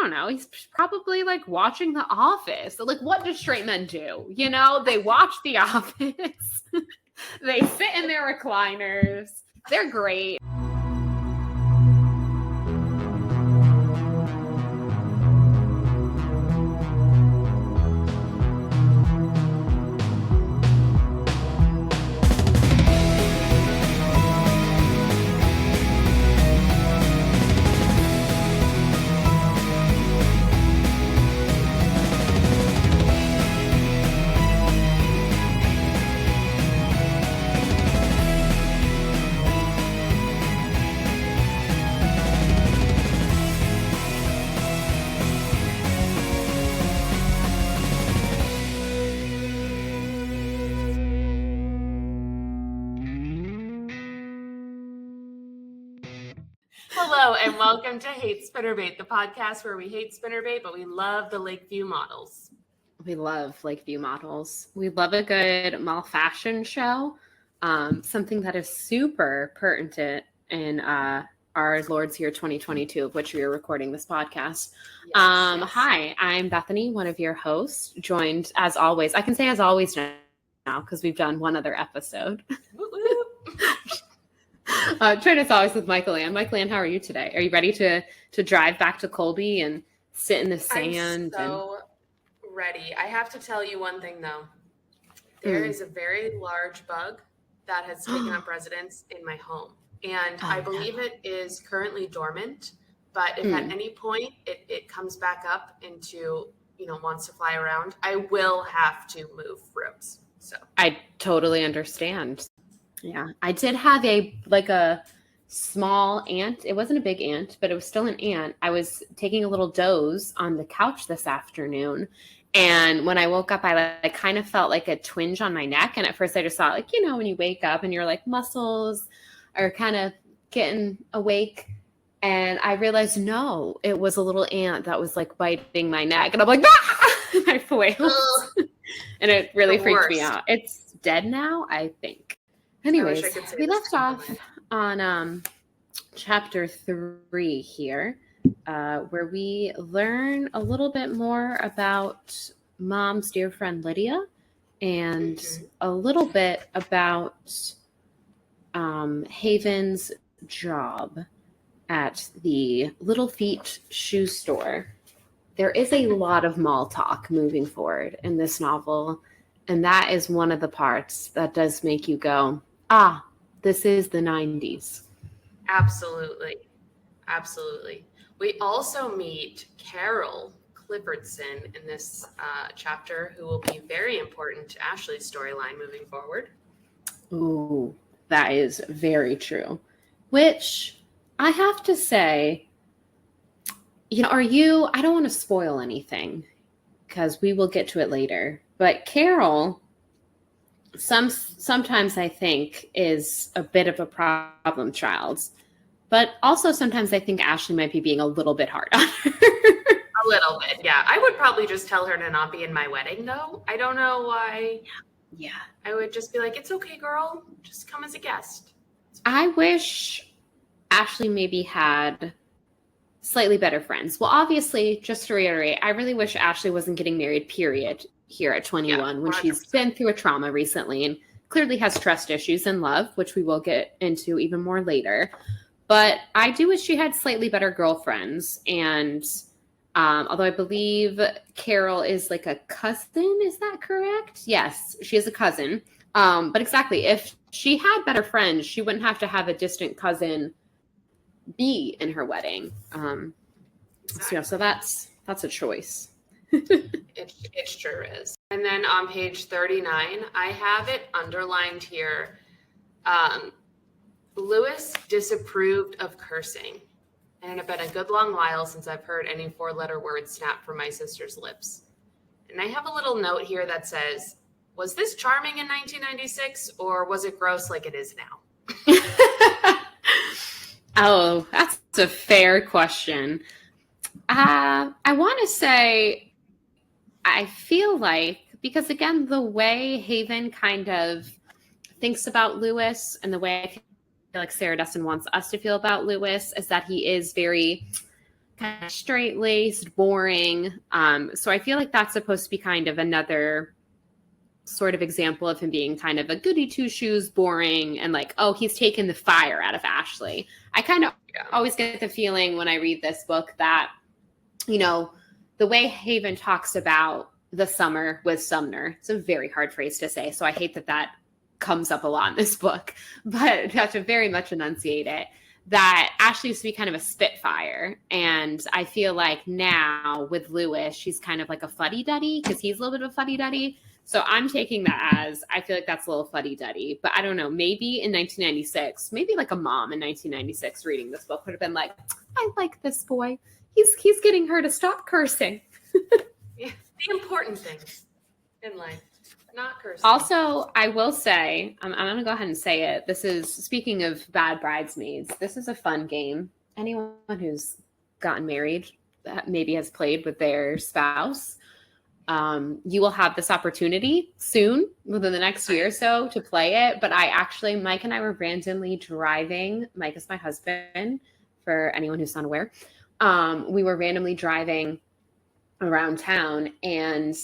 don't know. He's probably like watching The Office. So, like, what do straight men do? You know, they watch The Office. They sit in their recliners. They're great. Hello and welcome to Hate Spinnerbait, the podcast where we hate spinnerbait, but we love the Lakeview models. We love Lakeview models. We love a good mall fashion show, something that is super pertinent in our Lord's Year 2022, of which we are recording this podcast. Yes. Hi, I'm Bethany, one of your hosts, joined as always. I can say as always now because we've done one other episode. Join us always with Michael Ann. Michael Ann, how are you today? Are you ready to drive back to Colby and sit in the sand? I'm so ready. I have to tell you one thing, though. There is a very large bug that has taken up residence in my home. And I believe it is currently dormant. But if at any point it comes back up into, wants to fly around, I will have to move rooms. So I totally understand. Yeah, I did have a small ant. It wasn't a big ant, but it was still an ant. I was taking a little doze on the couch this afternoon. And when I woke up, I kind of felt like a twinge on my neck. And at first I just thought when you wake up and your muscles are kind of getting awake. And I realized, no, it was a little ant that was biting my neck. And I'm like, ah! I flailed. And it really freaked me out. It's dead now, I think. Anyways, we left off on chapter 3 here, where we learn a little bit more about Mom's dear friend Lydia and a little bit about Haven's job at the Little Feet shoe store. There is a lot of mall talk moving forward in this novel, and that is one of the parts that does make you go, this is the 90s. Absolutely. We also meet Carol Cliffordson in this chapter, who will be very important to Ashley's storyline moving forward. Ooh, that is very true. Which I have to say, I don't want to spoil anything because we will get to it later, but Carol sometimes I think is a bit of a problem child, but also sometimes I think Ashley might be being a little bit hard on her. A little bit, yeah. I would probably just tell her to not be in my wedding, though. I don't know why. Yeah. I would just be like, it's okay, girl. Just come as a guest. I wish Ashley maybe had slightly better friends. Well, obviously, just to reiterate, I really wish Ashley wasn't getting married, period, here at 21 when she's been through a trauma recently and clearly has trust issues in love, which we will get into even more later. But I do wish she had slightly better girlfriends. And although I believe Carol is a cousin, is that correct? Yes, she is a cousin. But exactly, if she had better friends, she wouldn't have to have a distant cousin be in her wedding. Exactly. So that's a choice. It sure is. And then on page 39, I have it underlined here. Lewis disapproved of cursing. And it had been a good long while since I've heard any 4-letter word snap from my sister's lips. And I have a little note here that says, was this charming in 1996 or was it gross like it is now? Oh, that's a fair question. I want to say, I feel because again, the way Haven kind of thinks about Lewis and the way I feel like Sarah Destin wants us to feel about Lewis is that he is very kind of straight-laced, boring. So I feel like that's supposed to be kind of another sort of example of him being kind of a goody two-shoes, boring, and like, oh, he's taken the fire out of Ashley. I kind of always get the feeling when I read this book that, you know, the way Haven talks about the summer with Sumner, it's a very hard phrase to say, so I hate that that comes up a lot in this book, but you have to very much enunciate it, that Ashley used to be kind of a spitfire. And I feel like now with Lewis, she's kind of like a fuddy-duddy because he's a little bit of a fuddy-duddy. So I'm taking that as, I feel like that's a little fuddy-duddy. But I don't know, maybe in 1996, maybe like a mom in 1996 reading this book would have been like, I like this boy. He's getting her to stop cursing. Yeah, the important things in life, not cursing. Also, I will say, I'm going to go ahead and say it. This is, speaking of bad bridesmaids, this is a fun game. Anyone who's gotten married that maybe has played with their spouse, you will have this opportunity soon, within the next year or so, to play it. But Mike and I were randomly driving. Mike is my husband, for anyone who's not aware. We were randomly driving around town, and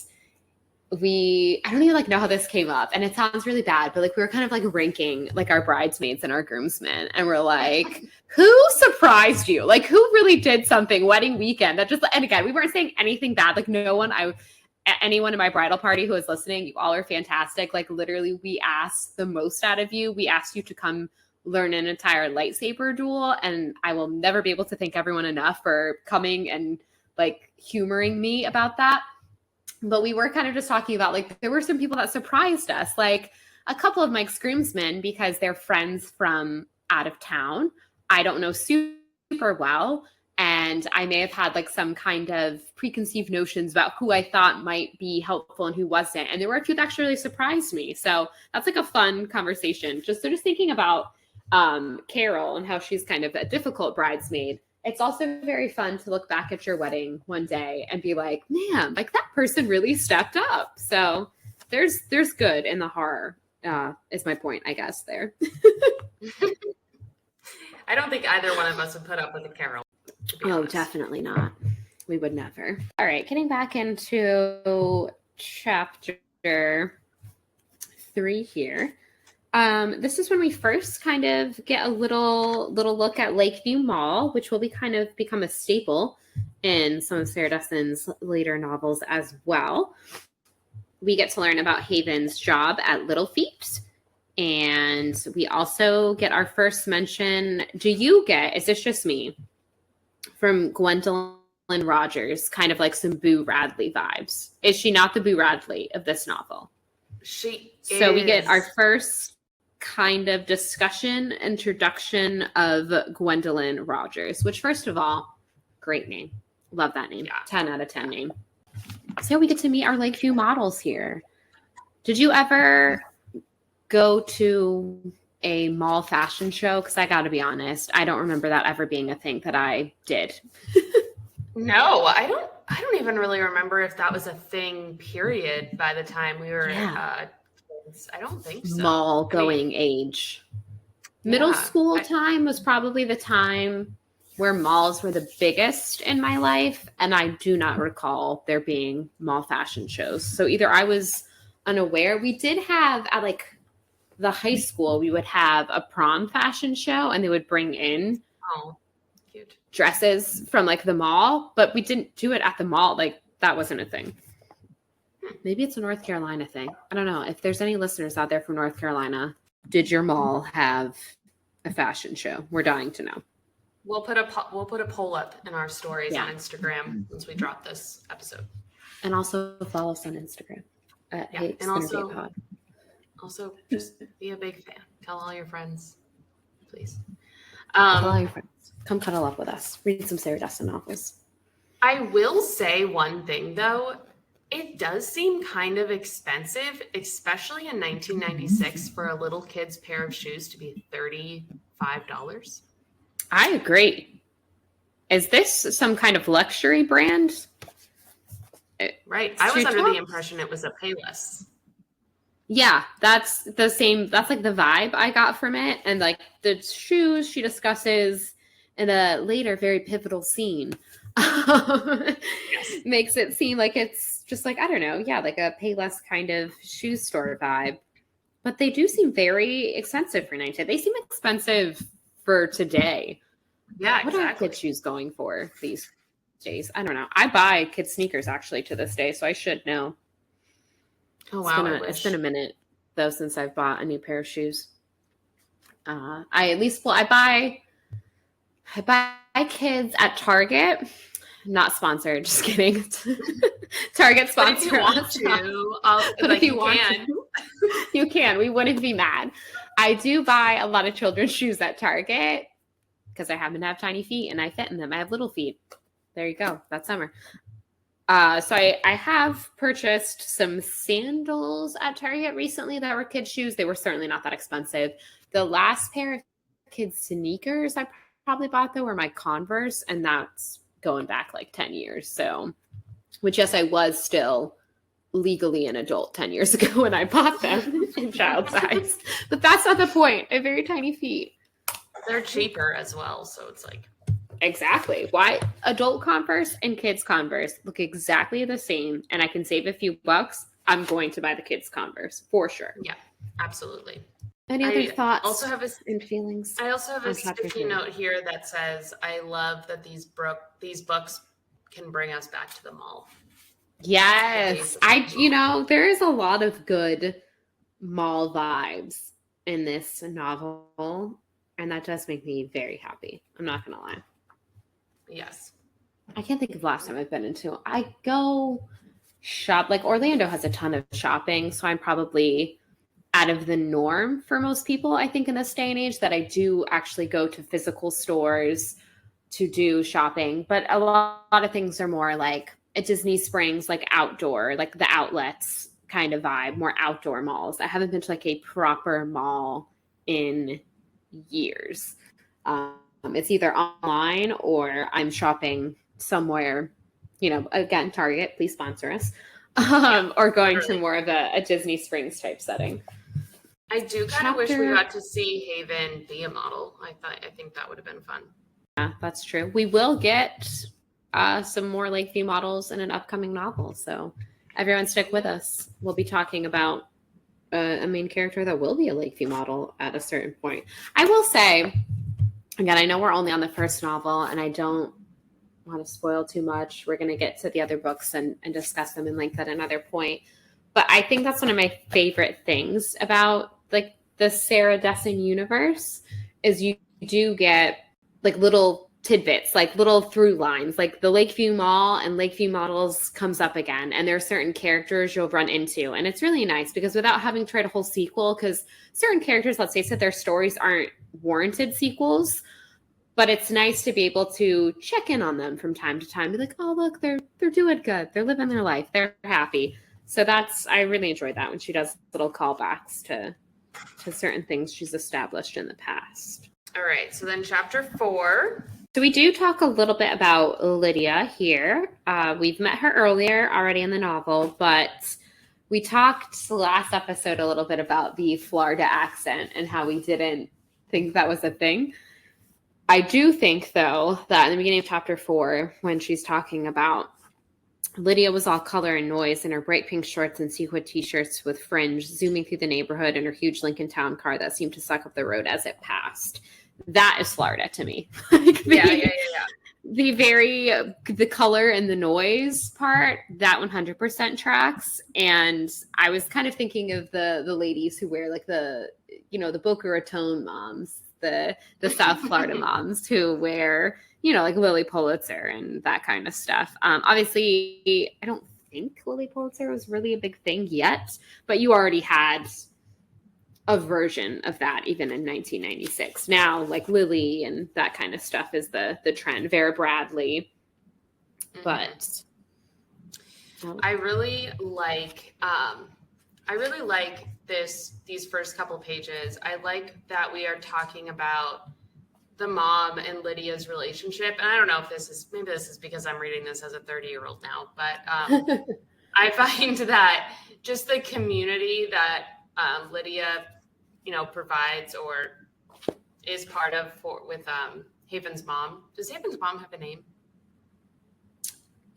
I don't even like know how this came up, and it sounds really bad, but like we were kind of like ranking like our bridesmaids and our groomsmen, and we're like, who surprised you? Like, who really did something wedding weekend that just, and again, we weren't saying anything bad. Like anyone in my bridal party who is listening, you all are fantastic. Like literally we asked the most out of you. We asked you to come learn an entire lightsaber duel, and I will never be able to thank everyone enough for coming and like humoring me about that. But we were kind of just talking about, like, there were some people that surprised us, like a couple of Mike's groomsmen, because they're friends from out of town. I don't know super well, and I may have had like some kind of preconceived notions about who I thought might be helpful and who wasn't. And there were a few that actually really surprised me. So that's like a fun conversation. Just thinking about Carol and how she's kind of a difficult bridesmaid. It's also very fun to look back at your wedding one day and be like, man, like that person really stepped up. So there's good in the horror, is my point, I guess, there. I don't think either one of us would put up with a Carol. Oh, definitely not. We would never. All right, getting back into chapter 3 here. This is when we first kind of get a little look at Lakeview Mall, which will become a staple in some of Sarah Dessen's later novels as well. We get to learn about Haven's job at Little Feet, and we also get our first mention. Is this just me, from Gwendolyn Rogers, kind of like some Boo Radley vibes? Is she not the Boo Radley of this novel? She is. So we get our first kind of introduction of Gwendolyn Rogers, which, first of all, great name. Love that name. Yeah. 10 out of 10 name. So we get to meet our Lakeview models here. Did you ever go to a mall fashion show? Because I got to be honest, I don't remember that ever being a thing that I did. No, I don't even really remember if that was a thing, period, by the time we were I don't think so. Mall going age. Middle school time was probably the time where malls were the biggest in my life, and I do not recall there being mall fashion shows. So either I was unaware. We did have at like the high school, we would have a prom fashion show, and they would bring in cute dresses from like the mall, but we didn't do it at the mall. Like that wasn't a thing. Maybe it's a North Carolina thing. I don't know. If there's any listeners out there from North Carolina, did your mall have a fashion show? We're dying to know. We'll put a poll up in our stories on Instagram once we drop this episode. And also follow us on Instagram at and also just be a big fan. Tell all your friends, please. Tell all your friends. Come cuddle up with us. Read some Sarah Dessen novels. I will say one thing though. It does seem kind of expensive, especially in 1996, for a little kid's pair of shoes to be $35. I agree. Is this some kind of luxury brand? Right. I was under the impression it was a Payless. Yeah, that's the same. That's like the vibe I got from it. And like the shoes she discusses in a later, very pivotal scene Yes. Makes it seem like it's just like, I don't know, yeah, like a Payless kind of shoe store vibe. But they do seem very expensive for 19. They seem expensive for today. Yeah, What are exactly. kids' shoes going for these days? I don't know. I buy kids' sneakers actually to this day, so I should know. Oh wow, It's been a minute though since I've bought a new pair of shoes. I buy kids at Target. Not sponsored, just kidding. Target sponsor us. But if you want to, you can. We wouldn't be mad. I do buy a lot of children's shoes at Target because I happen to have tiny feet and I fit in them. I have little feet. There you go. That's summer. So I have purchased some sandals at Target recently that were kids' shoes. They were certainly not that expensive. The last pair of kids' sneakers I probably bought though were my Converse, and that's going back like 10 years. So, which yes, I was still legally an adult 10 years ago when I bought them in child size. But that's not the point. I have very tiny feet. They're cheaper as well, so it's like exactly why adult Converse and kids Converse look exactly the same, and I can save a few bucks. I'm going to buy the kids Converse for sure. Yeah, absolutely. Any other thoughts? Also have and feelings. I also have a sticky note here that says, "I love that these books can bring us back to the mall." Yes, there is a lot of good mall vibes in this novel, and that does make me very happy. I'm not gonna lie. Yes. I can't think of last time I've been into. I go shop, like Orlando has a ton of shopping, so I'm probably out of the norm for most people, I think, in this day and age, that I do actually go to physical stores to do shopping. But a lot of things are more like at Disney Springs, like outdoor, like the outlets kind of vibe, more outdoor malls. I haven't been to like a proper mall in years. It's either online or I'm shopping somewhere, again, Target, please sponsor us, or going to more of a Disney Springs type setting. I do kind of wish we got to see Haven be a model. I think that would have been fun. Yeah, that's true. We will get some more Lakeview models in an upcoming novel, so everyone stick with us. We'll be talking about a main character that will be a Lakeview model at a certain point. I will say, again, I know we're only on the first novel, and I don't want to spoil too much. We're going to get to the other books and discuss them in length at another point. But I think that's one of my favorite things about like the Sarah Dessen universe is you do get like little tidbits, like little through lines, like the Lakeview Mall and Lakeview Models comes up again. And there are certain characters you'll run into. And it's really nice because without having to write a whole sequel, because certain characters, let's face it, their stories aren't warranted sequels. But it's nice to be able to check in on them from time to time. Be like, oh, look, they're doing good. They're living their life. They're happy. So I really enjoyed that when she does little callbacks to certain things she's established in the past. All right. So then chapter 4. So we do talk a little bit about Lydia here. We've met her earlier already in the novel, but we talked last episode a little bit about the Florida accent and how we didn't think that was a thing. I do think, though, that in the beginning of chapter 4, when she's talking about Lydia was all color and noise in her bright pink shorts and sequin t-shirts with fringe, zooming through the neighborhood in her huge Lincoln Town car that seemed to suck up the road as it passed. That is Florida to me. Yeah. The color and the noise part, that 100% tracks. And I was kind of thinking of the ladies who wear like the Boca Raton moms, the South Florida moms who wear, like Lily Pulitzer and that kind of stuff. Obviously, I don't think Lily Pulitzer was really a big thing yet, but you already had a version of that even in 1996. Now, like Lily and that kind of stuff is the trend. Vera Bradley, but I really like these first couple pages. I like that we are talking about the mom and Lydia's relationship. And I don't know if maybe this is because I'm reading this as a 30-year-old now, but I find that just the community that Lydia, provides or is part of with Haven's mom. Does Haven's mom have a name?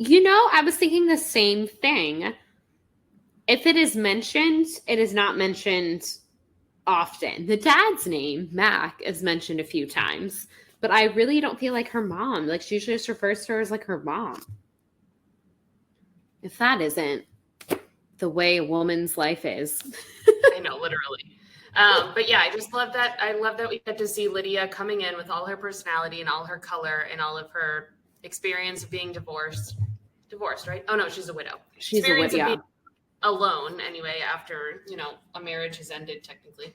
I was thinking the same thing. If it is mentioned, it is not mentioned often. The dad's name, Mac, is mentioned a few times, but I really don't feel like her mom. Like, she usually just refers to her as like her mom. If that isn't the way a woman's life is. I know, literally. But yeah, I just love that. I love that we get to see Lydia coming in with all her personality and all her color and all of her experience of being divorced. Divorced, right? Oh no, she's a widow. She's a widow. Yeah. Alone anyway, after a marriage has ended technically.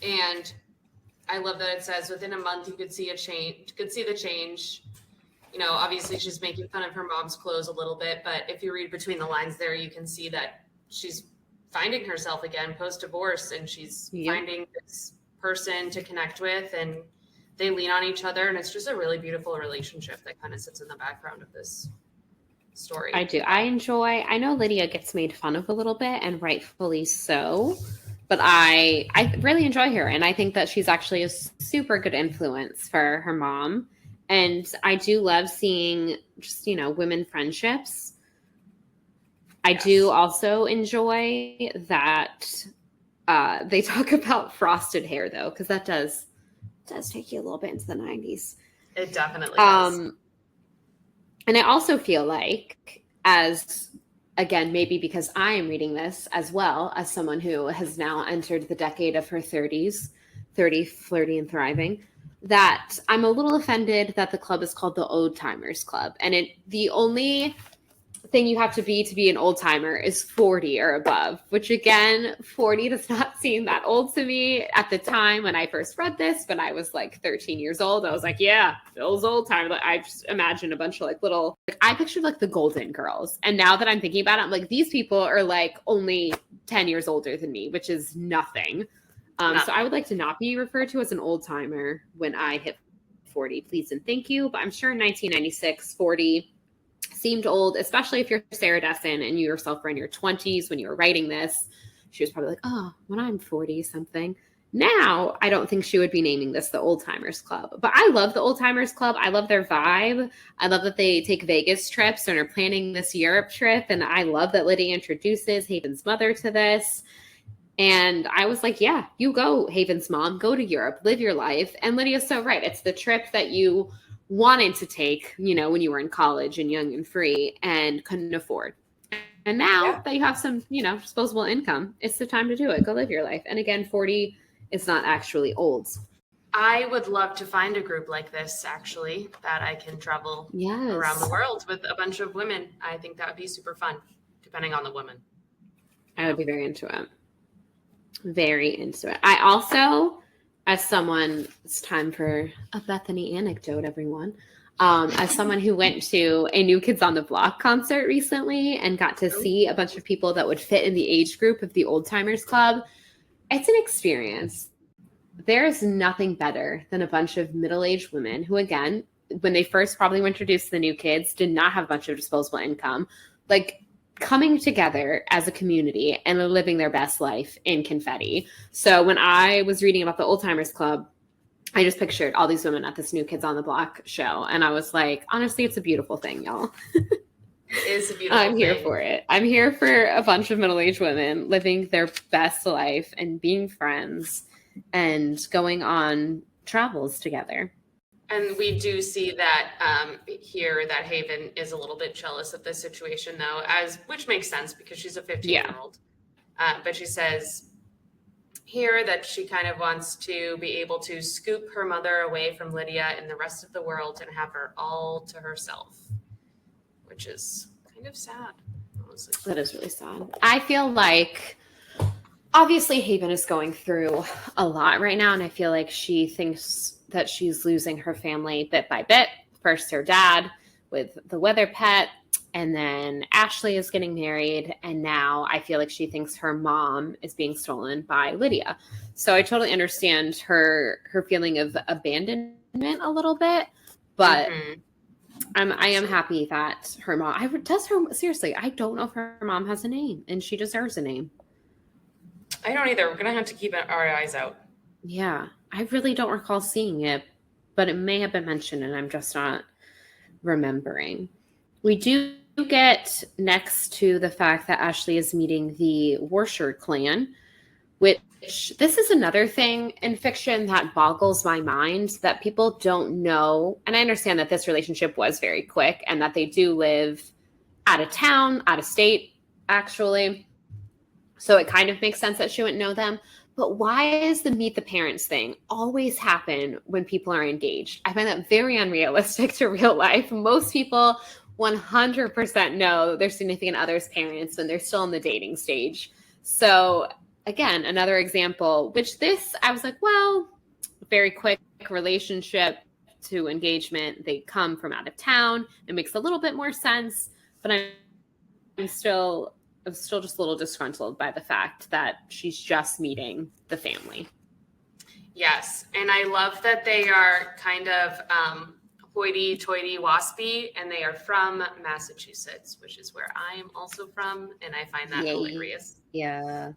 And I love that it says within a month you could see a change, could see the change. Obviously she's making fun of her mom's clothes a little bit, but if you read between the lines there, you can see that she's finding herself again post-divorce, and she's finding this person to connect with, and they lean on each other, and it's just a really beautiful relationship that kind of sits in the background of this story. I do. I know Lydia gets made fun of a little bit, and rightfully so, but I really enjoy her, and I think that she's actually a super good influence for her mom. And I do love seeing just, women friendships. I do also enjoy that they talk about frosted hair, though, because that does take you a little bit into the 90s. It definitely does. And I also feel like, again, maybe because I am reading this as well as someone who has now entered the decade of her 30s, 30, flirty, and thriving, that I'm a little offended that the club is called the Old Timers Club. And the only thing you have to be an old timer is 40 or above, which again, 40 does not seem that old to me. At the time when I first read this, when I was like 13 years old, I was like, yeah, Phil's old timer. Like, I just imagined a bunch of I pictured like the Golden Girls. And now that I'm thinking about it, I'm like, these people are like only 10 years older than me, which is nothing. So I would like to not be referred to as an old timer when I hit 40, please and thank you. But I'm sure in 1996, 40 seemed old, especially if you're Sarah Dessen and you yourself were in your 20s when you were writing this. She was probably like, oh, when I'm 40 something. Now, I don't think she would be naming this the Old Timers Club. But I love the Old Timers Club. I love their vibe. I love that they take Vegas trips and are planning this Europe trip. And I love that Lydia introduces Haven's mother to this. And I was like, yeah, you go, Haven's mom, go to Europe, live your life. And Lydia's so right. It's the trip that you wanted to take, when you were in college and young and free and couldn't afford. And now that you have some, disposable income, it's the time to do it. Go live your life. And again, 40 is not actually old. I would love to find a group like this, actually, that I can travel around the world with a bunch of women. I think that would be super fun, depending on the woman. I would be very into it. Very into it. I also, as someone, it's time for a Bethany anecdote, everyone. As someone who went to a New Kids on the Block concert recently and got to see a bunch of people that would fit in the age group of the Old Timers Club, it's an experience. There is nothing better than a bunch of middle-aged women who, again, when they first probably were introduced to the new kids, did not have a bunch of disposable income, coming together as a community and living their best life in confetti. So when I was reading about the Old Timers Club, I just pictured all these women at this New Kids on the Block show. And I was like, honestly, it's a beautiful thing, y'all. It is a beautiful thing. I'm here for it. I'm here for a bunch of middle-aged women living their best life and being friends and going on travels together. And we do see that here that Haven is a little bit jealous of this situation, though, which makes sense because she's a 15-year-old. But she says here that she kind of wants to be able to scoop her mother away from Lydia and the rest of the world and have her all to herself, which is kind of sad, honestly. That is really sad. I feel like obviously Haven is going through a lot right now, and I feel like she thinks that she's losing her family bit by bit. First her dad with the weather pet, and then Ashley is getting married, and now I feel like she thinks her mom is being stolen by Lydia. So I totally understand her feeling of abandonment a little bit, but I am happy that her mom seriously, I don't know if her mom has a name, and she deserves a name. I don't either. We're gonna have to keep our eyes out. Yeah, I really don't recall seeing it, but it may have been mentioned and I'm just not remembering. We do get next to the fact that Ashley is meeting the Worshard clan, which this is another thing in fiction that boggles my mind, that people don't know. And I understand that this relationship was very quick and that they do live out of town, out of state, actually. So it kind of makes sense that she wouldn't know them. But why is the meet the parents thing always happen when people are engaged? I find that very unrealistic to real life. Most people 100% know their significant other's parents when they're still in the dating stage. So again, another example, which this, I was like, well, very quick relationship to engagement. They come from out of town. It makes a little bit more sense, but I'm still just a little disgruntled by the fact that she's just meeting the family. Yes. And I love that they are kind of hoity-toity waspy, and they are from Massachusetts, which is where I am also from, and I find that hilarious. Yeah.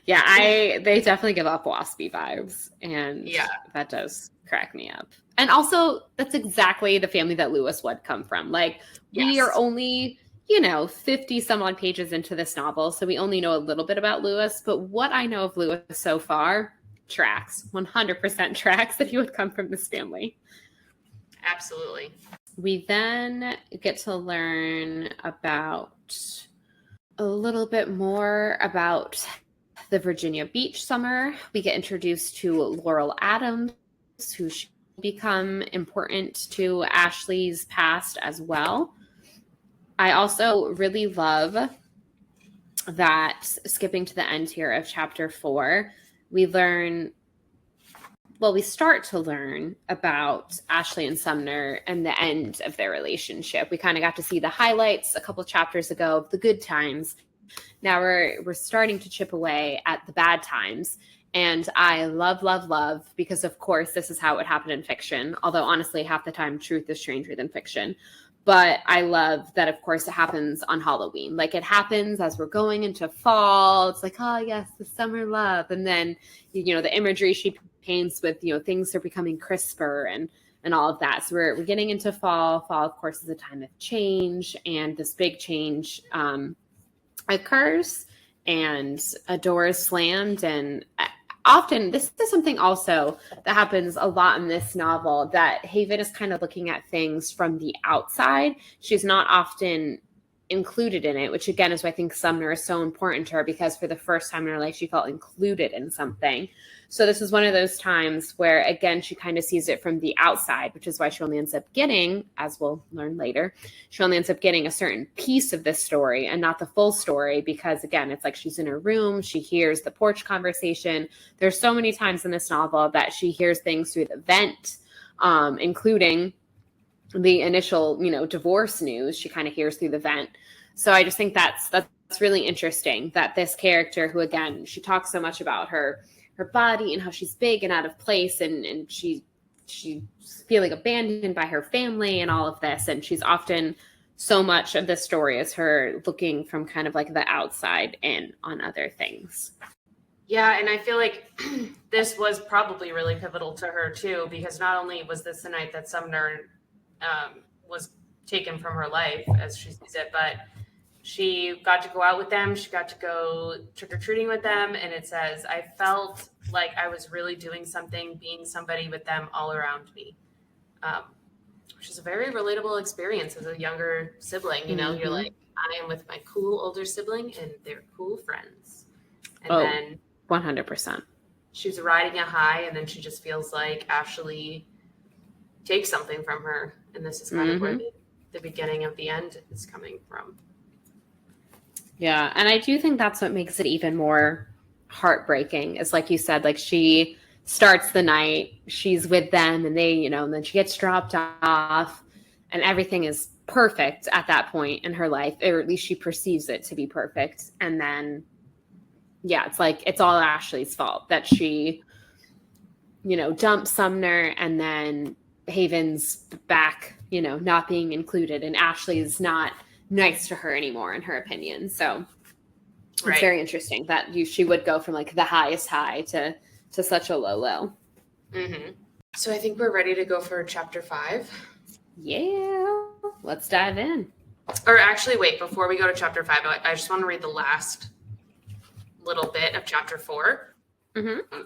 Yeah, they definitely give off waspy vibes, and that does crack me up. And also, that's exactly the family that Lewis would come from. Like, we are only, 50 some odd pages into this novel, so we only know a little bit about Lewis, but what I know of Lewis so far tracks, 100% tracks that he would come from this family. Absolutely. We then get to learn about a little bit more about the Virginia Beach summer. We get introduced to Laurel Adams, who should become important to Ashley's past as well. I also really love that, skipping to the end here of chapter 4, we start to learn about Ashley and Sumner and the end of their relationship. We kind of got to see the highlights a couple chapters ago of the good times. Now we're starting to chip away at the bad times. And I love, because of course this is how it would happen in fiction. Although honestly, half the time truth is stranger than fiction. But I love that, of course, it happens on Halloween. Like, it happens as we're going into fall. It's like, oh, yes, the summer love. And then, the imagery she paints with, things are becoming crisper and all of that. So we're getting into fall. Fall, of course, is a time of change. And this big change occurs, and a door is slammed. And often, this is something also that happens a lot in this novel, that Haven is kind of looking at things from the outside. She's not often included in it, which again is why I think Sumner is so important to her, because for the first time in her life, she felt included in something. So this is one of those times where, again, she kind of sees it from the outside, which is why she only ends up getting, as we'll learn later, she only ends up getting a certain piece of this story and not the full story, because again, it's like she's in her room, she hears the porch conversation. There's so many times in this novel that she hears things through the vent, including the initial, divorce news. She kind of hears through the vent. So I just think that's really interesting, that this character, who again, she talks so much about her body and how she's big and out of place, and she's feeling abandoned by her family and all of this. And she's often, so much of this story is her looking from kind of like the outside in on other things. Yeah, and I feel like this was probably really pivotal to her too, because not only was this the night that Sumner was taken from her life, as she sees it, but she got to go out with them. She got to go trick-or-treating with them. And it says, I felt like I was really doing something, being somebody with them all around me, which is a very relatable experience as a younger sibling. Mm-hmm. You're like, I am with my cool older sibling and they're cool friends. And then 100%. She was riding a high, and then she just feels like Ashley takes something from her. And this is kind of where the beginning of the end is coming from. Yeah, and I do think that's what makes it even more heartbreaking, is like you said, like she starts the night, she's with them, and they, and then she gets dropped off, and everything is perfect at that point in her life, or at least she perceives it to be perfect. And then, yeah, it's like, it's all Ashley's fault that she, dumps Sumner, and then Haven's back, not being included, and Ashley's not nice to her anymore, in her opinion. So it's very interesting that she would go from like the highest high to such a low. Mm-hmm. So I think we're ready to go for chapter 5. Yeah, let's dive in. Or actually, wait, before we go to chapter 5, I just want to read the last little bit of chapter 4. Mm-hmm.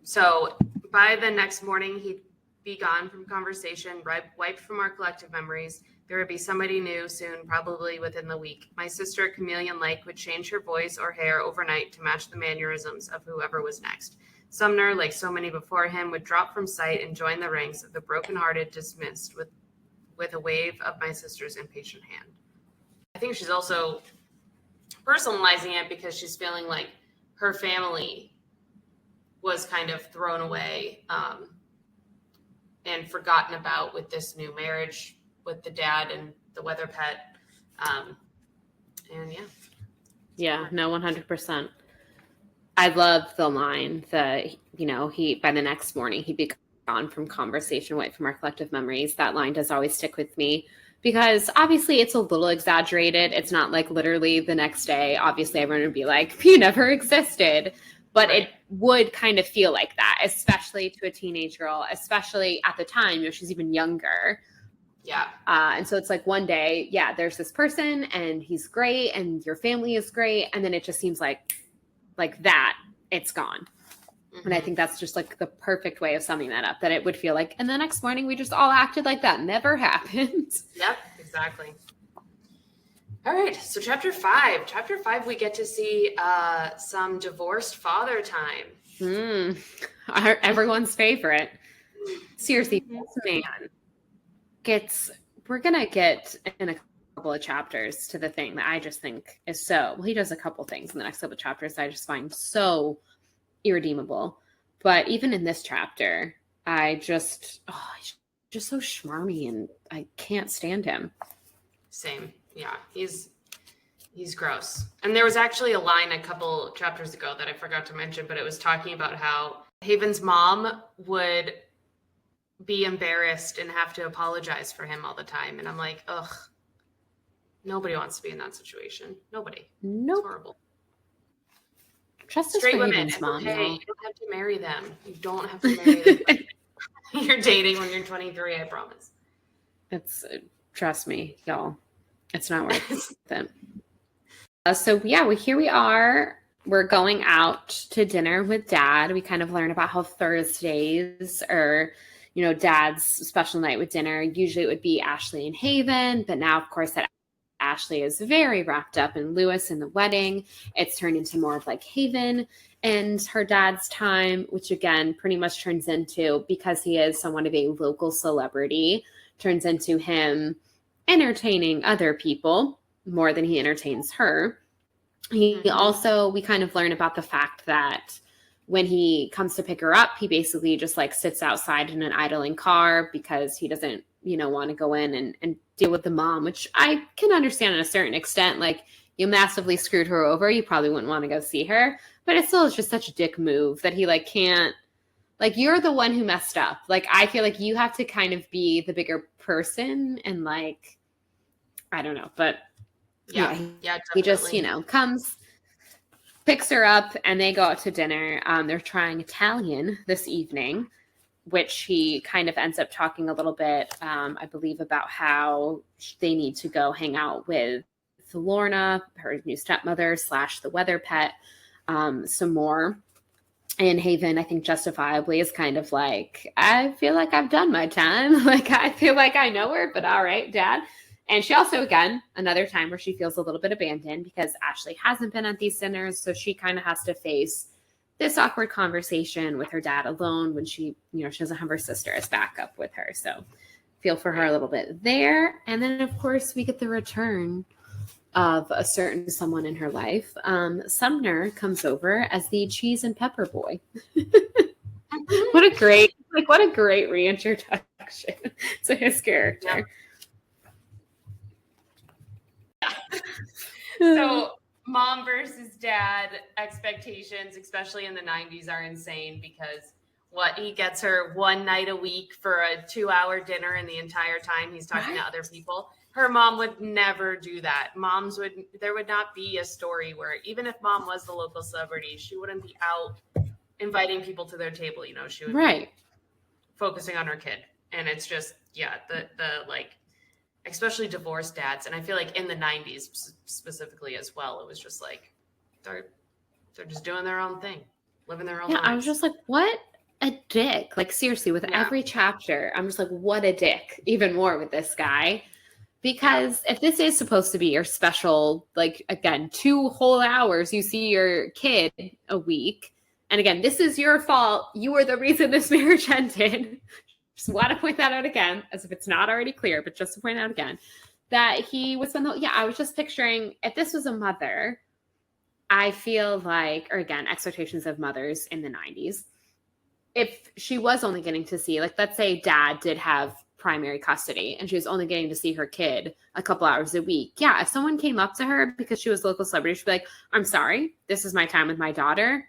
So by the next morning, he'd be gone from conversation, wiped from our collective memories. There would be somebody new soon, probably within the week. My sister, chameleon-like, would change her voice or hair overnight to match the mannerisms of whoever was next. Sumner, like so many before him, would drop from sight and join the ranks of the broken-hearted dismissed with a wave of my sister's impatient hand. I think she's also personalizing it because she's feeling like her family was kind of thrown away and forgotten about with this new marriage with the dad and the weather pet. And yeah. Yeah, no, 100%. I love the line that, he, by the next morning, he'd be gone from conversation, away from our collective memories. That line does always stick with me because obviously it's a little exaggerated. It's not like literally the next day, obviously everyone would be like, he never existed. But It would kind of feel like that, especially to a teenage girl, especially at the time, she's even younger. Yeah. And so it's like one day, there's this person and he's great and your family is great. And then it just seems like that, it's gone. Mm-hmm. And I think that's just like the perfect way of summing that up, that it would feel like, and the next morning we just all acted like that never happened. Yep, exactly. All right, so chapter 5. Chapter 5, we get to see some divorced father time. Everyone's favorite. Seriously, this man we're going to get in a couple of chapters to the thing that I just think is he does a couple things in the next couple of chapters I just find so irredeemable. But even in this chapter, he's just so schmarmy and I can't stand him. Same. Yeah, he's gross. And there was actually a line a couple chapters ago that I forgot to mention, but it was talking about how Haven's mom would be embarrassed and have to apologize for him all the time. And I'm like, ugh, nobody wants to be in that situation. Nobody. Nope. It's horrible. Trust straight women. Haven's mom. Okay, you don't have to marry them. You don't have to marry them. You're dating when you're 23, I promise. Trust me, y'all. It's not worth it. So here we are. We're going out to dinner with Dad. We kind of learn about how Thursdays are, Dad's special night with dinner. Usually it would be Ashley and Haven, but now, of course, that Ashley is very wrapped up in Lewis and the wedding. It's turned into more of like Haven and her dad's time, which again pretty much turns into, because he is somewhat of a local celebrity, turns into him entertaining other people more than he entertains her. We kind of learn about the fact that when he comes to pick her up, he basically just like sits outside in an idling car because he doesn't, want to go in and deal with the mom, which I can understand to a certain extent. Like, you massively screwed her over. You probably wouldn't want to go see her, but it still is just such a dick move that he can't, you're the one who messed up. I feel like you have to kind of be the bigger person and I don't know, but yeah, he just, comes, picks her up, and they go out to dinner. They're trying Italian this evening, which he kind of ends up talking a little bit, I believe, about how they need to go hang out with Lorna, her new stepmother / the weather pet, some more. And Haven, I think justifiably, is kind of like, I feel like I've done my time. I feel like I know her, but all right, Dad. And she also, again, another time where she feels a little bit abandoned because Ashley hasn't been at these dinners. So she kind of has to face this awkward conversation with her dad alone when she doesn't have her sister as backup with her. So feel for her a little bit there. And then, of course, we get the return of a certain someone in her life. Sumner comes over as the cheese and pepper boy. What a great reintroduction to his character. Yeah. So mom versus dad expectations, especially in the 90s, are insane because he gets her one night a week for a 2-hour dinner, and the entire time he's talking to other people. Her mom would never do that. There would not be a story where, even if mom was the local celebrity, she wouldn't be out inviting people to their table. She would be focusing on her kid. And it's just the like, especially divorced dads. And I feel like in the 90s specifically as well, it was just like, they're just doing their own thing, living their own lives. I was just like, what a dick. Like, seriously, with every chapter, I'm just like, what a dick. Even more with this guy. Because if this is supposed to be your special, like, again, 2 whole hours, you see your kid a week. And again, this is your fault. You were the reason this marriage ended. Just want to point that out again, as if it's not already clear, but just to point out again, that he would spend I was just picturing, if this was a mother, I feel like, or again, expectations of mothers in the 90s, if she was only getting to see, like, let's say dad did have primary custody and she was only getting to see her kid a couple hours a week. Yeah, if someone came up to her because she was a local celebrity, she'd be like, I'm sorry, this is my time with my daughter.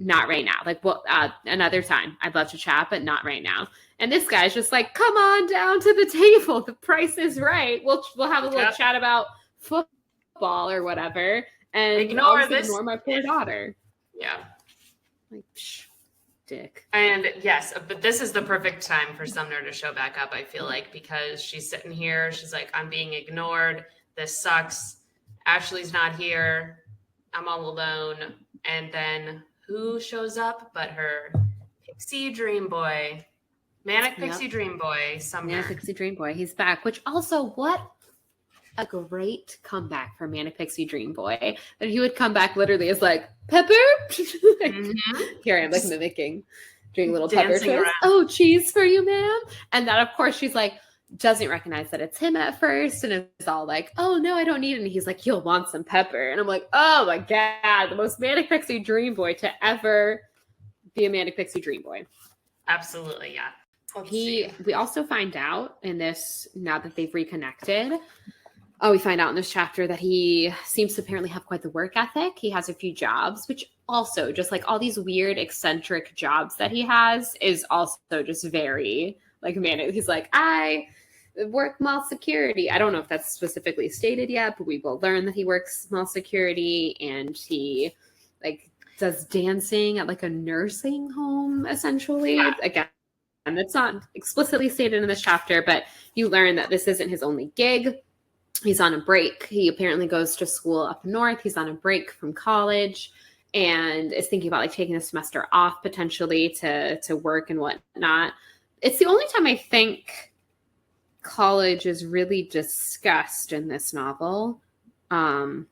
Not right now. Like, well, another time. I'd love to chat, but not right now. And this guy's just like, come on down to the table. The price is right. We'll have a little chat about football or whatever. And ignore my poor daughter. Yeah. Like, dick. And yes, but this is the perfect time for Sumner to show back up, I feel like, because she's sitting here. She's like, I'm being ignored. This sucks. Ashley's not here. I'm all alone. And then who shows up but her Pixie Dream Boy, Manic Pixie Dream Boy, Sumner. Manic Pixie Dream Boy. He's back, which also, what a great comeback for Manic Pixie Dream Boy. That he would come back literally as like, Pepper? Like, here I am, like, mimicking, doing little Pepper twist. Oh, cheese for you, ma'am. And that, of course, she's like, doesn't recognize that it's him at first, and it's all like, oh, no, I don't need it. And he's like, you'll want some pepper. And I'm like, oh, my God, the most Manic Pixie Dream Boy to ever be a Manic Pixie Dream Boy. Absolutely, yeah. We also find out in this, now that they've reconnected, we find out in this chapter that he seems to apparently have quite the work ethic. He has a few jobs, which also, just like all these weird, eccentric jobs that he has, is also just very, like, man, he's like, I work mall security. I don't know if that's specifically stated yet, but we will learn that he works mall security, and he, like, does dancing at, like, a nursing home, essentially. Yeah. Again, and it's not explicitly stated in this chapter, but you learn that this isn't his only gig. He's on a break. He apparently goes to school up north. He's on a break from college and is thinking about, like, taking a semester off potentially to work and whatnot. It's the only time I think college is really discussed in this novel. Him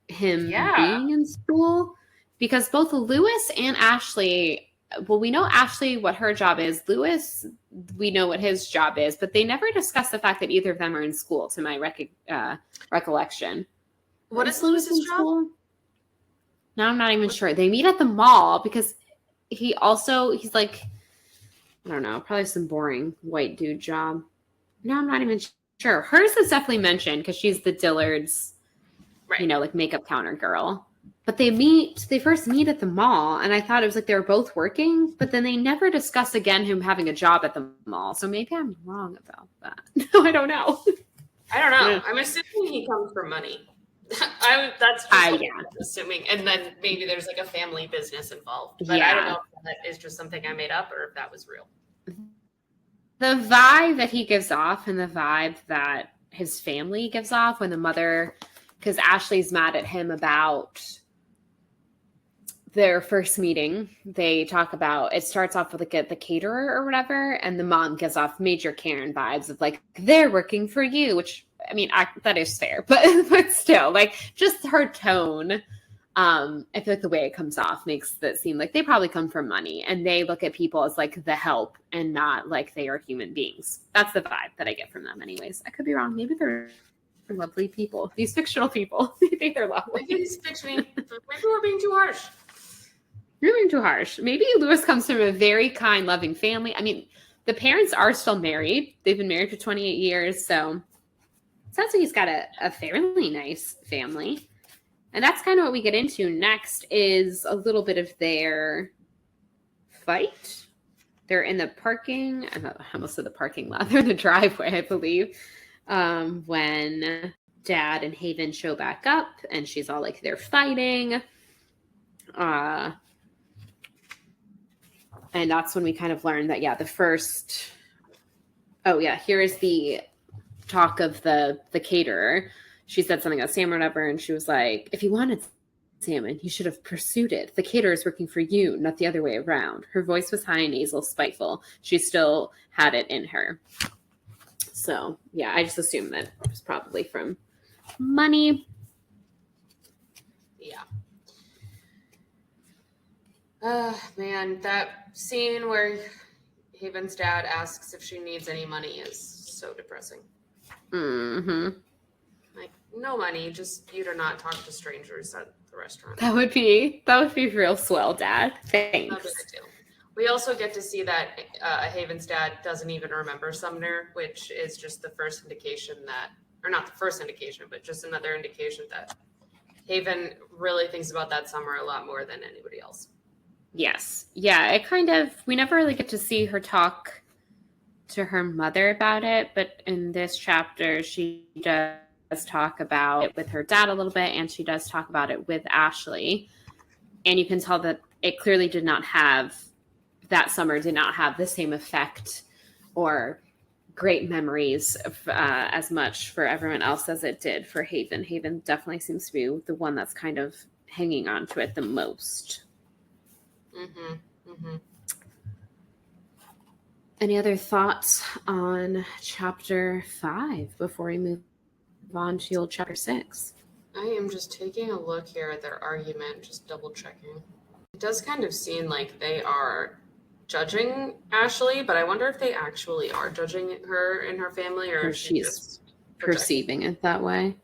being in school, because both Lewis and Ashley, well, we know Ashley what her job is. Lewis, we know what his job is, but they never discuss the fact that either of them are in school, to my recollection. What is Lewis's job? School? No, I'm not even sure. They meet at the mall because he's like, I don't know, probably some boring white dude job. No, I'm not even sure. Hers is definitely mentioned because she's the Dillard's, right, like, makeup counter girl. But they first meet at the mall, and I thought it was like they were both working, but then they never discuss again him having a job at the mall. So maybe I'm wrong about that. No, I don't know. I'm assuming he comes for money. That's just I'm assuming. And then maybe there's, like, a family business involved. But I don't know if that is just something I made up or if that was real. The vibe that he gives off and the vibe that his family gives off when the mother, because Ashley's mad at him about their first meeting. They talk about, it starts off with, like, the caterer or whatever, and the mom gives off major Karen vibes of, like, they're working for you, which, I mean, that is fair, but still, like, just her tone. I feel like the way it comes off makes it seem like they probably come from money, and they look at people as, like, the help and not like they are human beings. That's the vibe that I get from them anyways. I could be wrong. Maybe they're lovely people. These fictional people. Maybe they're lovely. Maybe we're being too harsh. You're being too harsh. Maybe Lewis comes from a very kind, loving family. I mean, the parents are still married. They've been married for 28 years, so it sounds like he's got a fairly nice family. And that's kind of what we get into next, is a little bit of their fight. They're in the parking, I almost said the parking lot. They're in the driveway, I believe, when Dad and Haven show back up, and she's all like, they're fighting. And that's when we kind of learn that, the first Oh yeah, here is the talk of the caterer. She said something about salmon or whatever, and she was like, if you wanted salmon, you should have pursued it. The caterer is working for you, not the other way around. Her voice was high, nasal, spiteful. She still had it in her. So, yeah, I just assumed that it was probably from money. Yeah. Man, that scene where Haven's dad asks if she needs any money is so depressing. Mm-hmm. Like, no money, just you to not talk to strangers at the restaurant. That would be real swell, Dad. Thanks. Not a big deal. We also get to see that Haven's dad doesn't even remember Sumner, which is just the first indication that, or not the first indication, but just another indication that Haven really thinks about that summer a lot more than anybody else. Yes. Yeah, it kind of, we never really get to see her talk to her mother about it, but in this chapter, she does talk about it with her dad a little bit, and she does talk about it with Ashley. And you can tell that it clearly did not have, that summer did not have the same effect or great memories of, as much for everyone else as it did for Haven. Haven definitely seems to be the one that's kind of hanging on to it the most. Mm-hmm. Mm-hmm. Any other thoughts on chapter 5 before we move on to chapter 6? I am just taking a look here at their argument, just double checking. It does kind of seem like they are judging Ashley, but I wonder if they actually are judging her and her family, or if she's just perceiving it that way.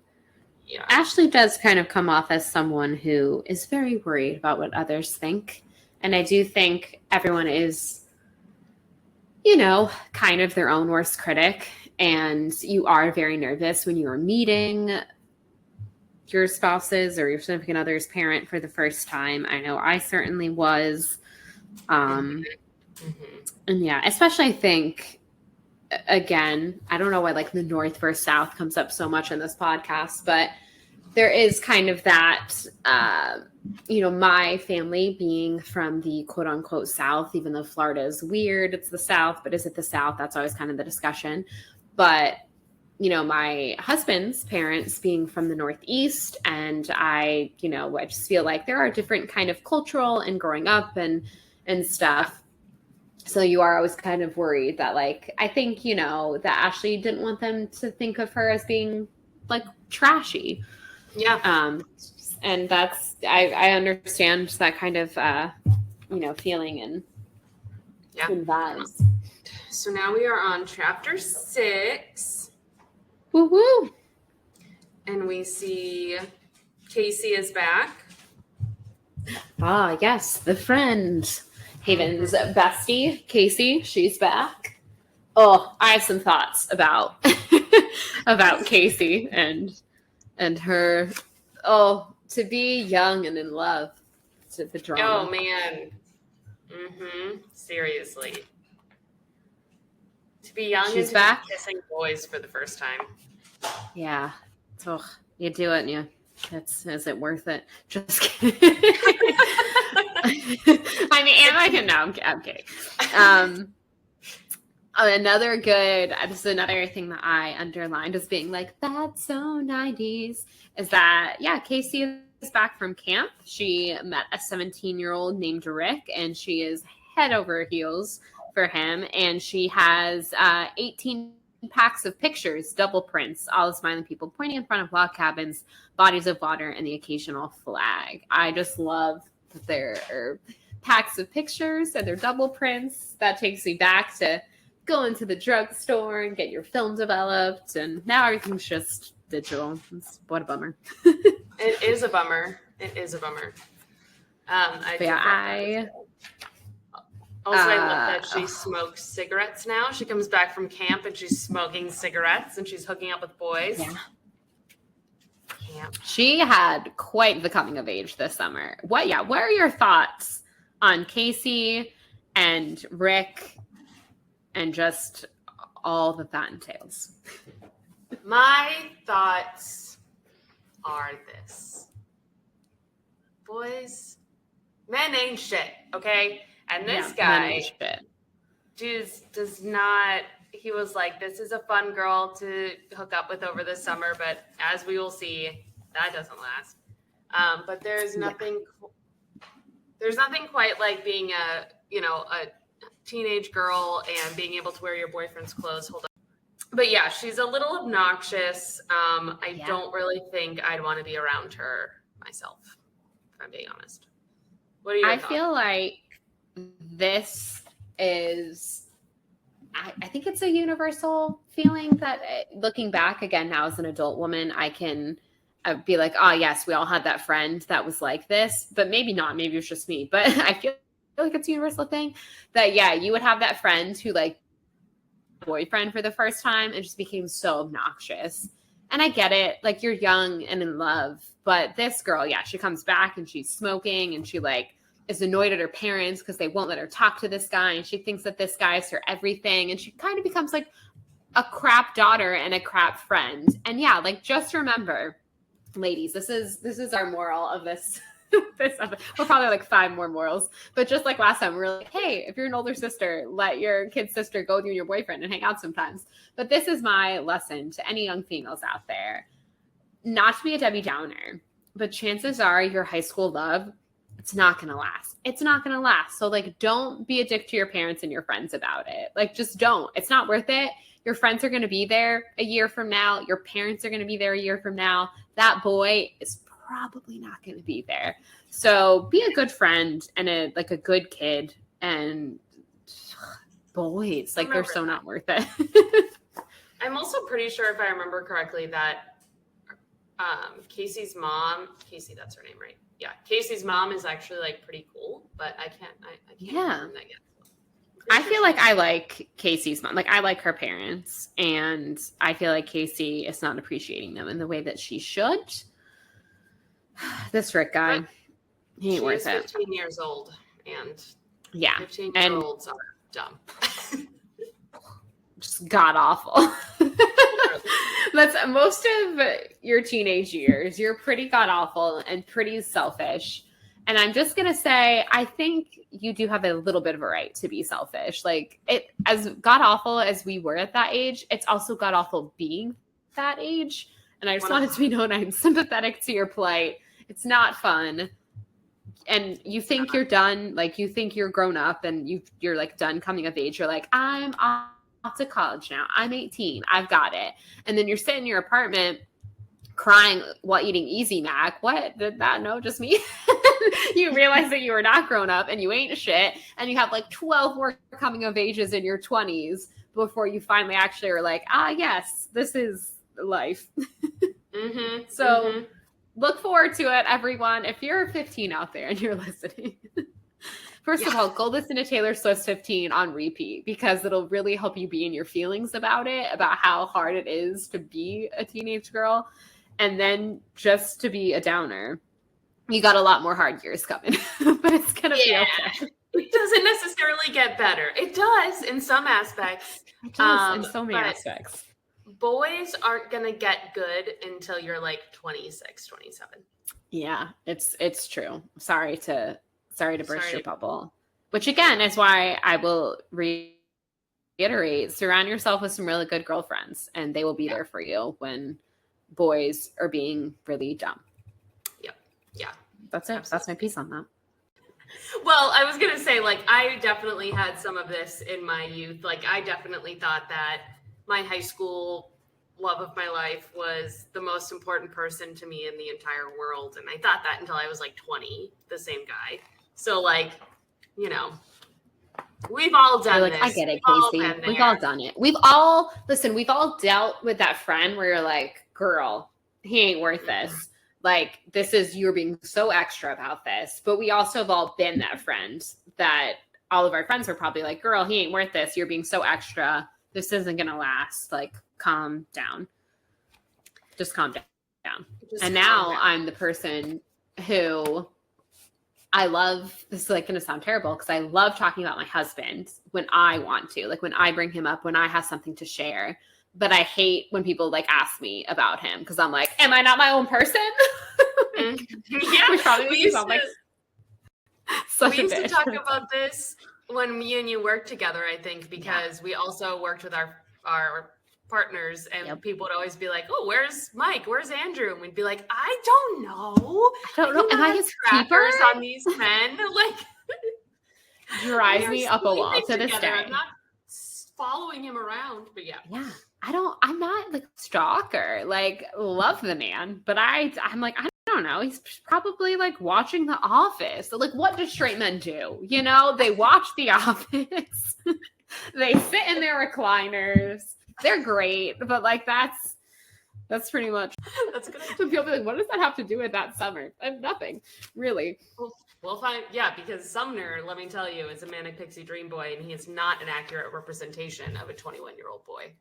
Yeah. Ashley does kind of come off as someone who is very worried about what others think. And I do think everyone is, you know, kind of their own worst critic. And you are very nervous when you are meeting your spouse's or your significant other's parent for the first time. I know I certainly was. And yeah, especially I think, again, I don't know why like the North versus South comes up so much in this podcast, but there is kind of that, you know, my family being from the quote unquote South, even though Florida is weird, it's the South, but is it the South? That's always kind of the discussion. But, you know, my husband's parents being from the Northeast, and I, you know, I just feel like there are different kind of cultural and growing up and stuff. So you are always kind of worried that, like, I think, you know, that Ashley didn't want them to think of her as being like trashy. Yeah. And that's, I understand that kind of, you know, feeling and vibes. So now we are on chapter 6. Woo woo. And we see Casey is back. Ah, yes, the friend. Haven's bestie, Casey, she's back. Oh, I have some thoughts about about Casey and her. Oh, to be young and in love, to the drama. Oh man, seriously, to be young she's and back be kissing boys for the first time. Yeah, so you do it, and you. Is it worth it? Just kidding. I mean, I can now. I'm kidding. Another good. This is another thing that I underlined as being like, that's so 90s. Is that Casey is back from camp. She met a 17-year-old named Rick, and she is head over heels for him. And she has 18 packs of pictures, double prints, all the smiling people pointing in front of log cabins, bodies of water, and the occasional flag. I just love that there are packs of pictures and they're double prints. That takes me back to going to the drugstore and get your film developed, and now everything's just digital. What a bummer. It is a bummer. It is a bummer. I love that she smokes cigarettes now. She comes back from camp and she's smoking cigarettes and she's hooking up with boys. Yeah. Camp. She had quite the coming of age this summer. What are your thoughts on Casey and Rick and just all that entails? My thoughts are this. Boys, men ain't shit, okay? And this guy does not, he was like, this is a fun girl to hook up with over the summer, but as we will see, that doesn't last. But there's nothing quite like being a teenage girl and being able to wear your boyfriend's clothes. Hold on. But yeah, she's a little obnoxious. I don't really think I'd want to be around her myself, if I'm being honest. What are your thoughts? I feel like this is, I think it's a universal feeling that looking back again now as an adult woman, I can be like, oh yes, we all had that friend that was like this, but maybe not. Maybe it was just me. But I feel like it's a universal thing that, yeah, you would have that friend who like boyfriend for the first time and just became so obnoxious. And I get it. Like, you're young and in love. But this girl, yeah, she comes back and she's smoking and she like is annoyed at her parents because they won't let her talk to this guy. And she thinks that this guy is her everything. And she kind of becomes like a crap daughter and a crap friend. And yeah, like, just remember, ladies, this is our moral of this. We're probably like 5 more morals, but just like last time, we're like, hey, if you're an older sister, let your kid sister go with you and your boyfriend and hang out sometimes. But this is my lesson to any young females out there, not to be a Debbie Downer, but chances are your high school love, it's not going to last. It's not going to last. So like, don't be a dick to your parents and your friends about it. Like, just don't. It's not worth it. Your friends are going to be there a year from now. Your parents are going to be there a year from now. That boy is probably not going to be there. So be a good friend and a good kid. And boys, like, they're so not worth it. I'm also pretty sure, if I remember correctly, that Casey's mom, that's her name, right? Yeah, Casey's mom is actually like pretty cool, but I can't remember that yet. I feel like I like Casey's mom. Like, I like her parents, and I feel like Casey is not appreciating them in the way that she should. This Rick guy, he ain't worth it. 15 years old, and 15-year-olds are dumb. Just god awful. That's most of your teenage years. You're pretty god awful and pretty selfish. And I'm just going to say, I think you do have a little bit of a right to be selfish. Like, it, as god awful as we were at that age, it's also god awful being that age. And I just wanted to be known I'm sympathetic to your plight. It's not fun. And you think you're done, like, you think you're grown up and you're like done coming of age. You're like, I'm off to college now. I'm 18. I've got it. And then you're sitting in your apartment crying while eating Easy Mac. What? Did that? No, just me. You realize that you are not grown up and you ain't shit. And you have like 12 more coming of ages in your 20s before you finally actually are like, yes, this is life. Look forward to it, everyone. If you're 15 out there and you're listening, first of all, go listen to Taylor Swift's 15 on repeat, because it'll really help you be in your feelings about it, about how hard it is to be a teenage girl. And then just to be a downer, you got a lot more hard years coming, but it's going to be okay. It doesn't necessarily get better. It does in some aspects. It does in so many aspects. Boys aren't going to get good until you're like 26, 27. Yeah, it's true. Sorry to burst your bubble. Which again is why I will reiterate, surround yourself with some really good girlfriends, and they will be there for you when boys are being really dumb. Yep. Yeah. That's it. Absolutely. That's my piece on that. Well, I was going to say, like, I definitely had some of this in my youth. Like, I definitely thought that my high school love of my life was the most important person to me in the entire world. And I thought that until I was like 20, the same guy. So, like, you know, we've all done this. I get it, Casey. We've all done it. We've all dealt with that friend where you're like, girl, he ain't worth this. Like, you're being so extra about this. But we also have all been that friend that all of our friends were probably like, girl, he ain't worth this. You're being so extra. This isn't going to last. Like, calm down. Just calm down. And now I'm the person who I love, this is like going to sound terrible, because I love talking about my husband when I want to, like when I bring him up, when I have something to share. But I hate when people like ask me about him, because I'm like, am I not my own person? Yeah, which probably makes me sound like such a bitch. To talk about this when me and you worked together, I think, because we also worked with our our partners, and Yep. people would always be like, "Oh, where's Mike? Where's Andrew?" And we'd be like, "I don't know. I don't know. Am I his keeper? Trackers on these men?" Like, Drives me up a wall to this together. day. I'm not following him around, but yeah. Yeah. I'm not like a stalker. Like, love the man, but I'm like, I don't know. He's probably like watching The Office. So, like, what do straight men do? You know, they watch The Office. They sit in their recliners. They're great, but like that's pretty much. That's good. So people be like, what does that have to do with that summer? Nothing, really. We'll find, yeah, because Sumner, let me tell you, is a Manic Pixie Dream Boy, and he is not an accurate representation of a 21-year-old boy.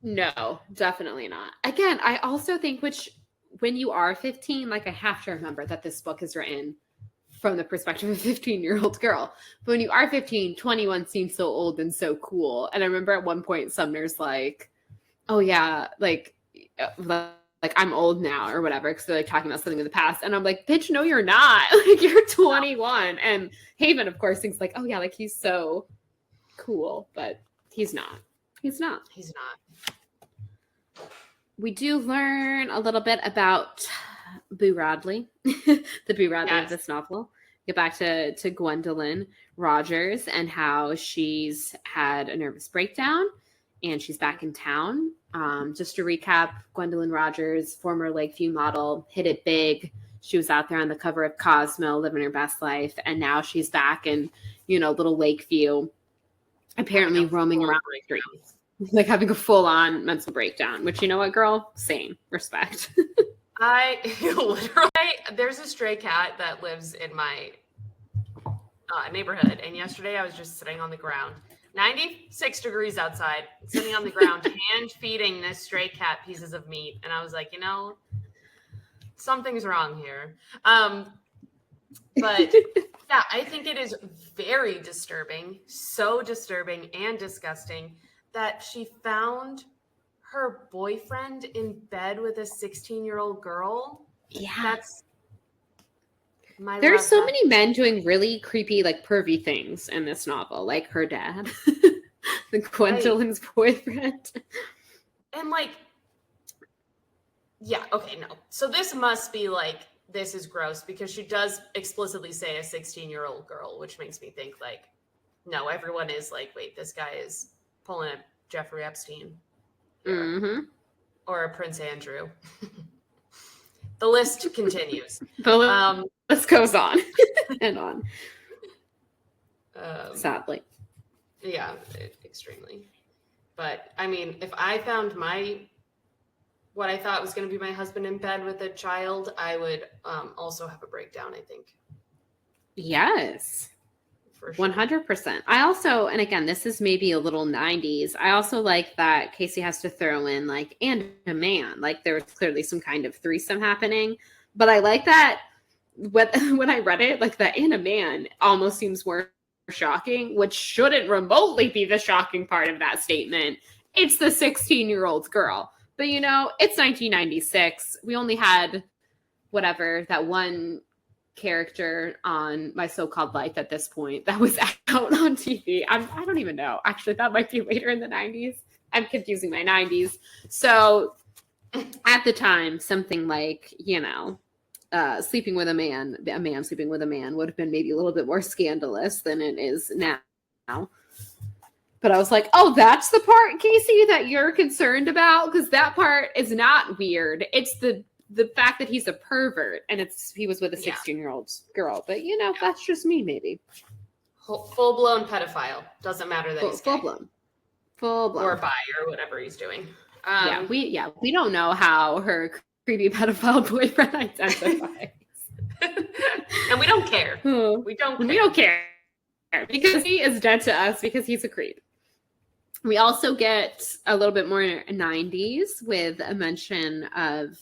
No, definitely not. Again, I also think when you are 15, like I have to remember that this book is written from the perspective of a 15-year-old girl. But when you are 15, 21 seems so old and so cool. And I remember at one point Sumner's like, oh yeah, like I'm old now or whatever, because they're like talking about something in the past. And I'm like, bitch, no, you're not. Like, you're 21. And Haven, of course, thinks like, oh yeah, like he's so cool, but he's not. He's not. We do learn a little bit about Boo Radley, the Boo Radley of this novel. Get back to Gwendolyn Rogers and how she's had a nervous breakdown and she's back in town. Just to recap, Gwendolyn Rogers, former Lakeview model, hit it big. She was out there on the cover of Cosmo, living her best life. And now she's back in, little Lakeview, apparently roaming around the streets. Like having a full-on mental breakdown, which, you know what, girl? Same. Respect. I literally, there's a stray cat that lives in my neighborhood. And yesterday I was just sitting on the ground, 96 degrees outside, sitting on the ground, hand feeding this stray cat pieces of meat. And I was like, something's wrong here. But yeah, I think it is very disturbing, so disturbing and disgusting that she found her boyfriend in bed with a 16-year-old girl. Yeah. There's so many men doing really creepy, like pervy things in this novel, like her dad, the Gwendolyn's boyfriend. And like, yeah, okay, no. So this must be like, this is gross because she does explicitly say a 16-year-old girl, which makes me think like, no, everyone is like, wait, this guy is pulling a Jeffrey Epstein or a Prince Andrew. The list continues. The list goes on and on. Sadly. Yeah, extremely. But I mean, if I found what I thought was going to be my husband in bed with a child, I would also have a breakdown, I think. Yes. For sure. 100%. I also, and again, this is maybe a little 90s. I also like that Casey has to throw in like, and a man, like there's clearly some kind of threesome happening. But I like that when I read it, like that and a man almost seems more shocking, which shouldn't remotely be the shocking part of that statement. It's the 16-year-old girl. But it's 1996. We only had that one character on My So-Called Life at this point that was out on TV. I don't even know. Actually, that might be later in the 90s. I'm confusing my 90s. So at the time, something like, sleeping with a man sleeping with a man would have been maybe a little bit more scandalous than it is now. But I was like, oh, that's the part, Casey, that you're concerned about? Because that part is not weird. It's the fact that he's a pervert and he was with a 16-year-old girl. But, that's just me, maybe. Full-blown pedophile. Doesn't matter that he's gay. Full-blown. Or bi or whatever he's doing. We don't know how her creepy pedophile boyfriend identifies. And we don't care. We don't care. Because he is dead to us because he's a creep. We also get a little bit more 90s with a mention of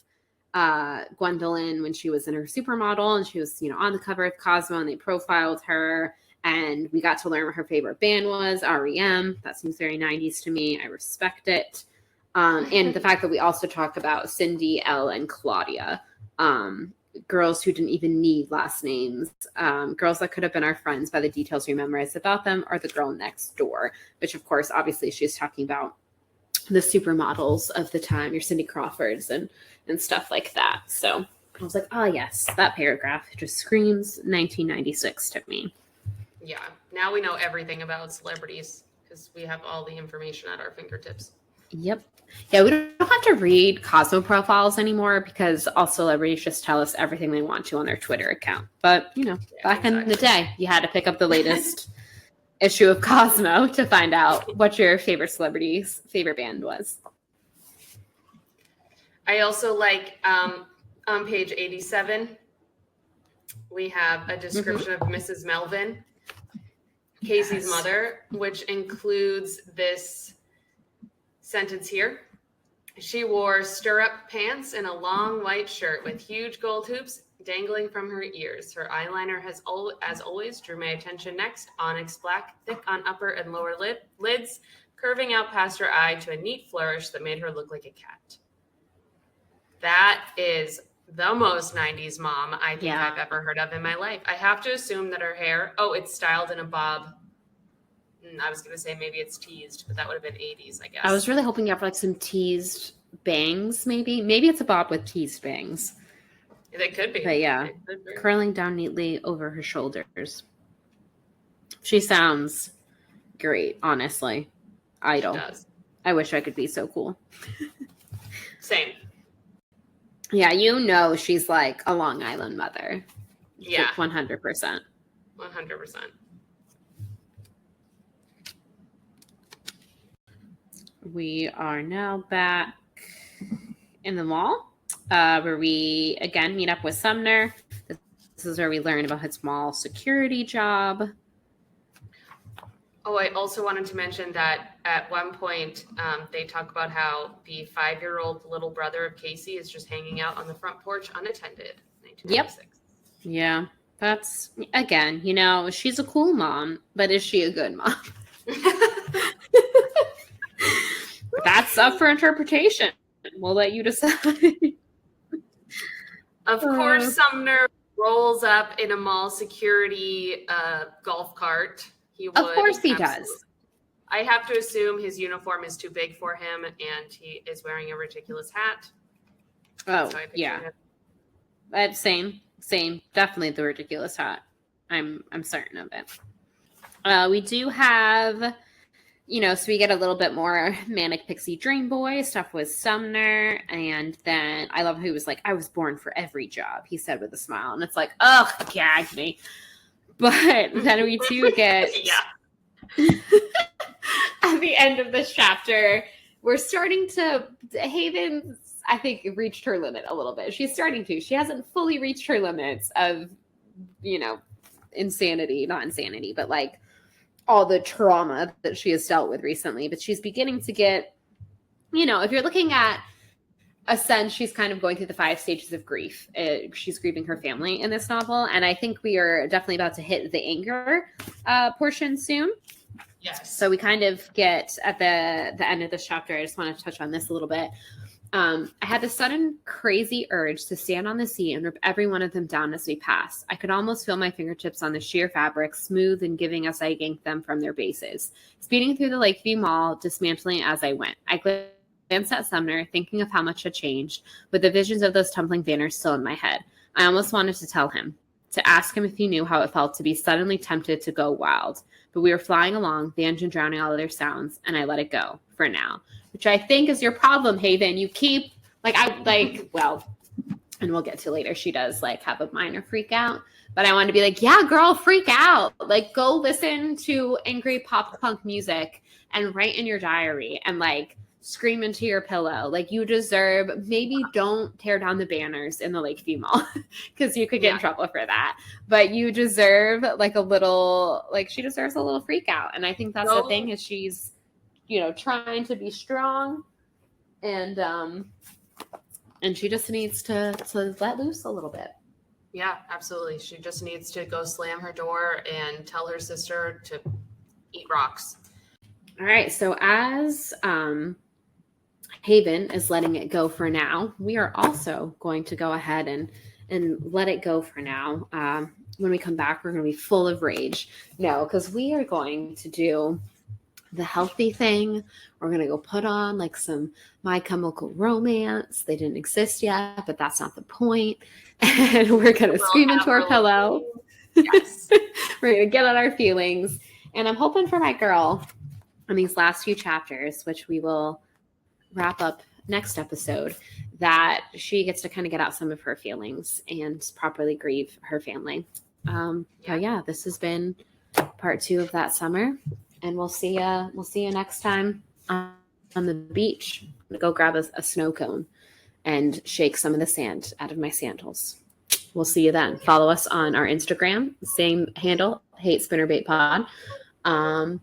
Gwendolyn when she was in her supermodel and she was, on the cover of Cosmo and they profiled her and we got to learn what her favorite band was, REM. That seems very 90s to me. I respect it. And the fact that we also talk about Cindy, Elle, and Claudia, girls who didn't even need last names, girls that could have been our friends by the details we memorized about them, or the girl next door, which of course, obviously she's talking about the supermodels of the time, your Cindy Crawfords and stuff like that. So I was like, oh yes, that paragraph just screams 1996 to me. Yeah. Now we know everything about celebrities because we have all the information at our fingertips. Yep. Yeah, we don't have to read Cosmo profiles anymore because all celebrities just tell us everything they want to on their Twitter account. But, back in the day, you had to pick up the latest issue of Cosmo to find out what your favorite celebrity's favorite band was. I also like on page 87, we have a description of Mrs. Melvin, Casey's mother, which includes this sentence here. She wore stirrup pants and a long white shirt with huge gold hoops dangling from her ears. Her eyeliner as always, drew my attention next. Onyx black, thick on upper and lower lids, curving out past her eye to a neat flourish that made her look like a cat. That is the most 90s mom I think I've ever heard of in my life. I have to assume that her hair, it's styled in a bob. I was going to say maybe it's teased, but that would have been 80s, I guess. I was really hoping you have like some teased bangs, maybe. Maybe it's a bob with teased bangs. They could be. But yeah, curling down neatly over her shoulders. She sounds great, honestly. Idol. She does. I wish I could be so cool. Same. Yeah, she's like a Long Island mother. Yeah. 100%. 100%. We are now back in the mall, where we again meet up with Sumner. This is where we learn about his mall security job. Oh, I also wanted to mention that at one point they talk about how the 5-year-old little brother of Casey is just hanging out on the front porch unattended. 1996. Yep. Yeah, that's, again, she's a cool mom, but is she a good mom? That's up for interpretation. We'll let you decide. Of course, Sumner rolls up in a mall security golf cart. He would. Of course he does. I have to assume his uniform is too big for him and he is wearing a ridiculous hat. Oh, yeah. Same. Definitely the ridiculous hat. I'm certain of it. We do have, so we get a little bit more Manic Pixie Dream Boy stuff with Sumner. And then I love how he was like, I was born for every job, he said with a smile. And it's like, oh, gag me. But then we do get at the end of this chapter, we're starting to, Haven, I think, reached her limit a little bit. She's starting to. She hasn't fully reached her limits of, insanity, not insanity, but like all the trauma that she has dealt with recently. But she's beginning to get, if you're looking at a sense, she's kind of going through the 5 stages of grief. She's grieving her family in this novel. And I think we are definitely about to hit the anger portion soon. Yes. So we kind of get at the end of this chapter. I just want to touch on this a little bit. I had this sudden crazy urge to stand on the seat and rip every one of them down as we passed. I could almost feel my fingertips on the sheer fabric, smooth and giving as I yanked them from their bases. Speeding through the Lakeview Mall, dismantling as I went. I glanced at Sumner, thinking of how much had changed, with the visions of those tumbling banners still in my head. I almost wanted to tell him, to ask him if he knew how it felt to be suddenly tempted to go wild. But we were flying along, the engine drowning all other sounds, and I let it go, for now. Which I think is your problem, Haven. You keep, and we'll get to later, she does, have a minor freak out. But I want to be like, yeah, girl, freak out. Go listen to angry pop punk music and write in your diary and, scream into your pillow. You deserve, maybe don't tear down the banners in the Lakeview Mall because you could get in trouble for that. But you deserve a little, she deserves a little freak out. And I think that's the thing is she's, trying to be strong and she just needs to let loose a little bit. Yeah, absolutely. She just needs to go slam her door and tell her sister to eat rocks. All right. So as, Haven is letting it go for now, we are also going to go ahead and let it go for now. When we come back, we're going to be full of rage. No, because we are going to do the healthy thing. We're going to go put on like some My Chemical Romance. They didn't exist yet, but that's not the point. And we're going to scream into our pillow. Yes. We're going to get on our feelings. And I'm hoping for my girl on these last few chapters, which we will wrap up next episode, that she gets to kind of get out some of her feelings and properly grieve her family. But yeah, this has been part 2 of that summer, and we'll see you next time on the beach. I'm gonna go grab a snow cone and shake some of the sand out of my sandals. We'll see you then. Follow us on our Instagram, same handle, Hate Spinnerbait Pod. And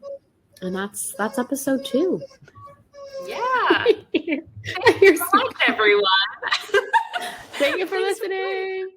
that's episode 2. Yeah. Thanks so much, everyone. Thank you for listening.